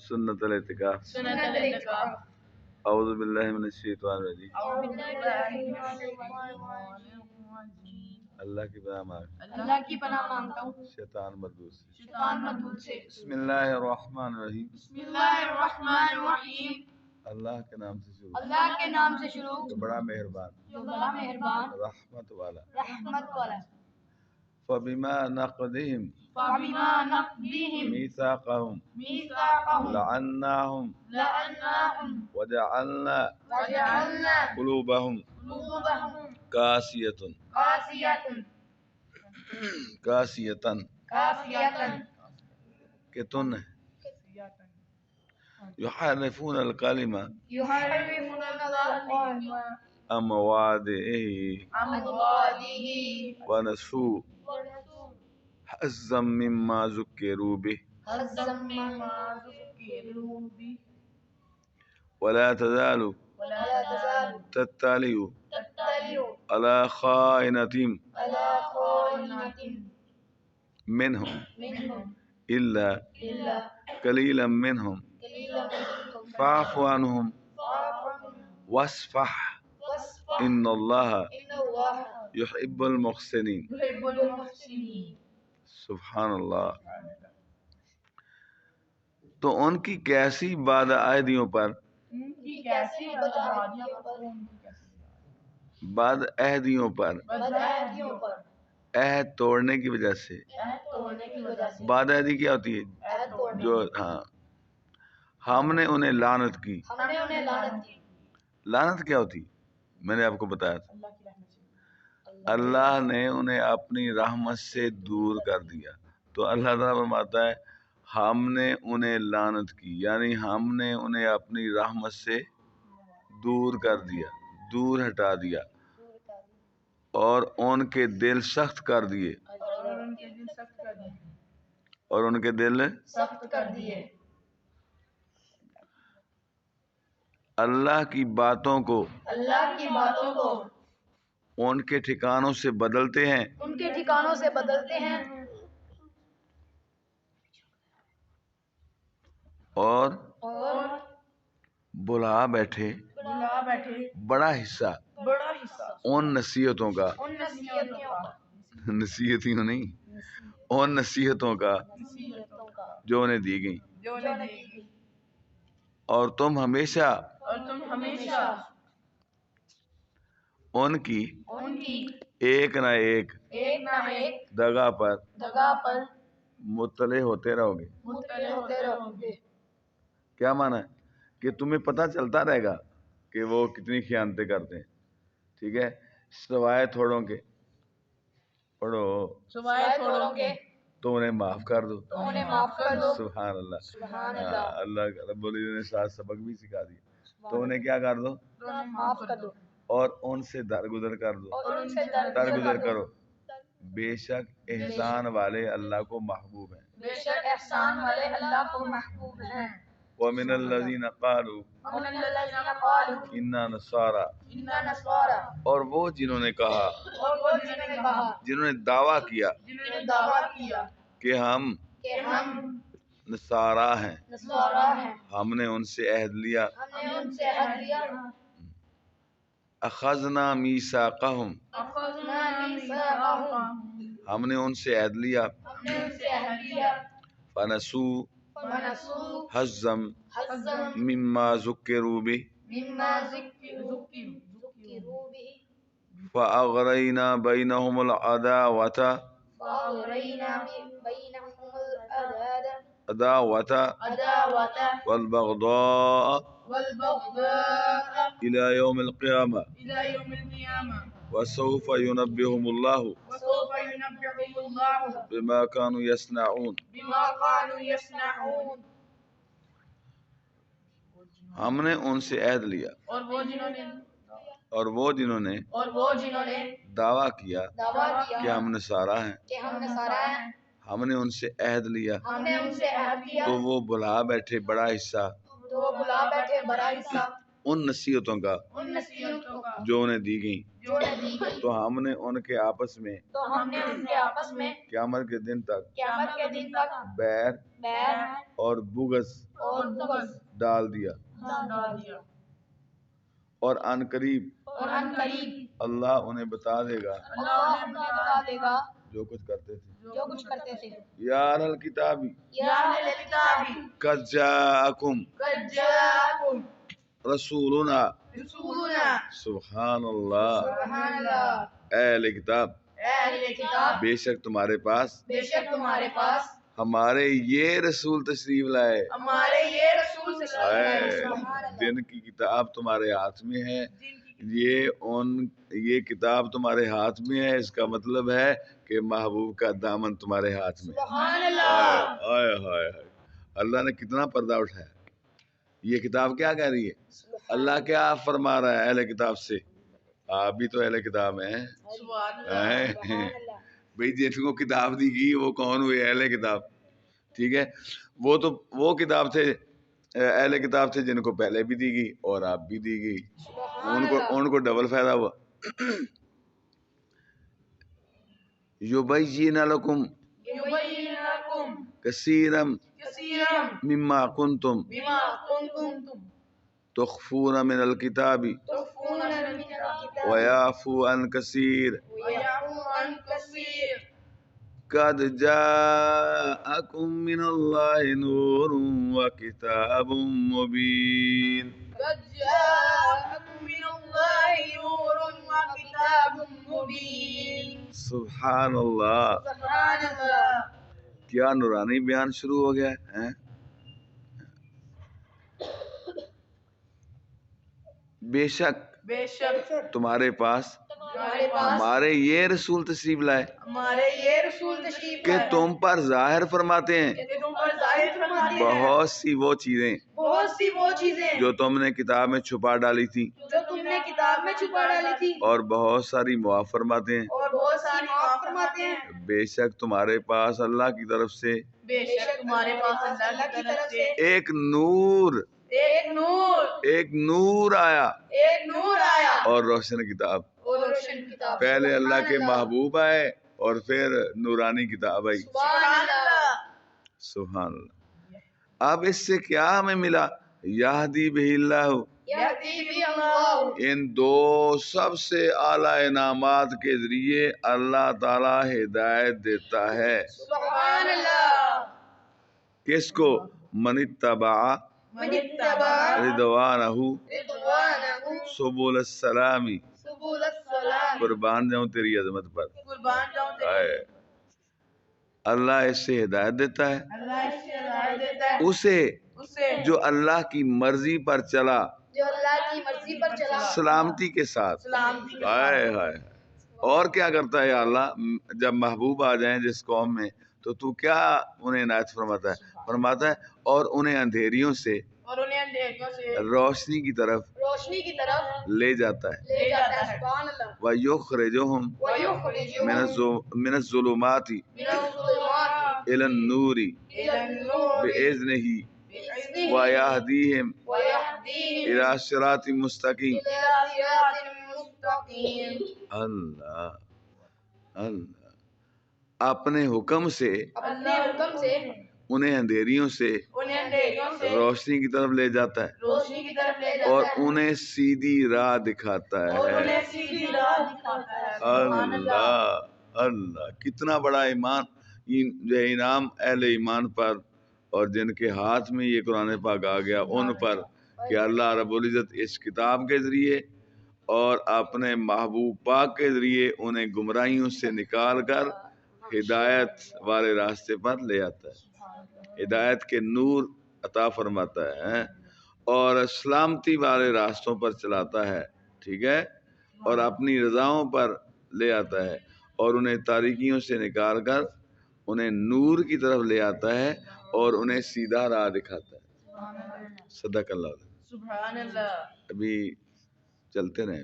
سنت الاعتکاف اعوذ باللہ من الشیطان الرجیم اللہ کی پناہ مانگتا ہوں شیطان مردود سے بسم اللہ الرحمن الرحیم اللہ کے نام سے شروع جو بڑا مہربان رحمت والا فبما نقضهم ميثاقهم لعناهم وجعلنا قلوبهم قاسية كتن يحرفون الكلمة عن مواضعه ونسوا حظا مما ذكروا به ولا تزال تطلع على خائنة منهم إلا قليلا منهم فاعف عنهم واصفح إن الله يحب المحسنين سبحان اللہ. تو ان کی کیسی بدعہدیوں پر عہد توڑنے کی وجہ سے. بدعہدی کیا ہوتی ہے؟ جو ہم نے انہیں لعنت کی. لعنت کیا ہوتی؟ میں نے آپ کو بتایا تھا. اللہ نے انہیں اپنی رحمت سے دور کر دیا. تو اللہ تعالیٰ فرماتا ہے ہم نے انہیں لعنت کی، یعنی ہم نے انہیں اپنی رحمت سے دور کر دیا، دور ہٹا دیا، اور ان کے دل سخت کر دیے. اور ان کے دل سخت کر دیے. اللہ کی باتوں کو ان کے ٹھکانوں سے بدلتے ہیں. اور بلا بیٹھے بڑا حصہ ان نصیحتوں کا، نصیحتوں نہیں، ان نصیحتوں کا جو انہیں دی گئی. اور تم ہمیشہ ان کی ایک نہ ایک دگا پر مطلع ہوتے رہو گے. کیا معنی ہے؟ کہ تمہیں پتہ چلتا رہے گا کہ وہ کتنی خیانتیں کرتے ہیں. ٹھیک ہے. سوائے تھوڑوں کے پڑھو تو انہیں معاف کر دو. سبحان اللہ. اللہ رب العزت نے ساتھ سبق بھی سکھا دیا. تو انہیں کیا کر دو؟ اور ان سے درگزر کر دو. درگزر کرو. بے شک احسان والے اللہ کو محبوب ہیں. وَمِنَ الَّذِينَ قَالُوا إِنَّا نَصَارَى، اور وہ جنہوں نے کہا، جنہوں نے دعویٰ کیا کہ ہم نصارہ ہیں، ہم نے ان سے عہد لیا. اخذنا میثاقہم، ہم نے ان سے عہد لیا. فنسوا حظا مما ذکروا به فأغرينا بينهم العداوة والبغضاء إلى يوم القيامة وسوف ينبئهم الله بما كانوا يصنعون. ہم نے ان سے عہد لیا، اور وہ جنہوں نے دعویٰ کیا کہ ہم نصارہ ہیں، ہم نے ان سے عہد لیا. تو وہ بلا بیٹھے بڑا حصہ ان نصیحتوں کا جو انہیں دی گئیں تو ہم نے ان کے آپس میں قیامت کے دن تک بیر اور بغض ڈال دیا، اور ان قریب اللہ انہیں بتا دے گا جو کچھ کرتے تھے۔ یا اہل الکتاب قد جاءکم رسولنا، سبحان اللہ، اے اہل کتاب بے شک تمہارے پاس ہمارے یہ رسول تشریف لائے، دن کی کتاب تمہارے ہاتھ میں ہے، یہ کتاب تمہارے ہاتھ میں ہے، اس کا مطلب ہے کہ محبوب کا دامن تمہارے ہاتھ میں۔ اللہ نے کتنا پردہ اٹھایا۔ یہ کتاب کیا کہہ رہی ہے؟ اللہ کیا فرما رہا ہے اہل کتاب سے؟ آپ بھی تو اہل کتاب ہیں بھئی، جن کو کتاب دی گئی وہ کون ہوئے؟ اہل کتاب، ٹھیک ہے؟ وہ کتاب تھے، اہل کتاب تھے جن کو پہلے بھی دی گئی اور آپ بھی دی گئی، ان کو ڈبل فائدہ ہوا۔ یبین لکم کثیرا مما کنتم تخفون من الکتاب ویعفو عن کثیر قد جاءکم من اللہ نور وکتاب مبین۔ سبحان اللہ، کیا نورانی بیان شروع ہو گیا ہے۔ بے شک تمہارے پاس ہمارے یہ رسول تشریف لائے کہ تم پر ظاہر فرماتے ہیں بہت سی وہ چیزیں جو تم نے کتاب میں چھپا ڈالی تھی، اور بہت ساری معاف فرماتے ہیں۔ بے شک تمہارے پاس اللہ کی طرف سے ایک نور آیا اور روشن کتاب۔ پہلے اللہ کے محبوب آئے اور پھر نورانی کتاب آئی۔ سبحان اللہ۔ اب اس سے کیا ہمیں ملا؟ یہدی بہ اللہ، ان دو سب سے اعلیٰ انعامات کے ذریعے اللہ تعالی ہدایت دیتا ہے۔ کس کو؟ من اتبع رضوانہ سبل السلام۔ قربان جاؤں تیری عظمت پر۔ اللہ اس سے ہدایت دیتا ہے اسے جو اللہ کی مرضی پر چلا سلامتی کے ساتھ۔ اور کیا کرتا ہے یا اللہ؟ جب محبوب آ جائیں جس قوم میں تو کیا انہیں عنایت فرماتا ہے؟ فرماتا ہے اور انہیں اندھیریوں سے روشنی کی طرف لے جاتا ہے۔ وَيُخْرِجُهُمْ مِنَ الظُّلُمَاتِ إِلَى النُّورِ بِإِذْنِهِ وَيَهْدِيهِمْ إِلَى صِرَاطٍ مُسْتَقِيمٍ۔ اللہ اپنے حکم سے انہیں اندھیریوں سے روشنی کی طرف لے جاتا ہے اور انہیں سیدھی راہ دکھاتا ہے۔ اللہ کتنا بڑا ایمان، یہ انعام اہل ایمان پر اور جن کے ہاتھ میں یہ قرآن پاک آ گیا ان پر، کہ اللہ رب العزت اس کتاب کے ذریعے اور اپنے محبوب پاک کے ذریعے انہیں گمراہیوں سے نکال کر ہدایت والے راستے پر لے آتا ہے، ہدایت کے نور عطا فرماتا ہے اور سلامتی والے راستوں پر چلاتا ہے، ٹھیک ہے، اور اپنی رضاؤں پر لے آتا ہے اور انہیں تاریکیوں سے نکال کر انہیں نور کی طرف لے آتا ہے اور انہیں سیدھا راہ دکھاتا ہے۔ صدق اللہ۔ ابھی چلتے رہیں۔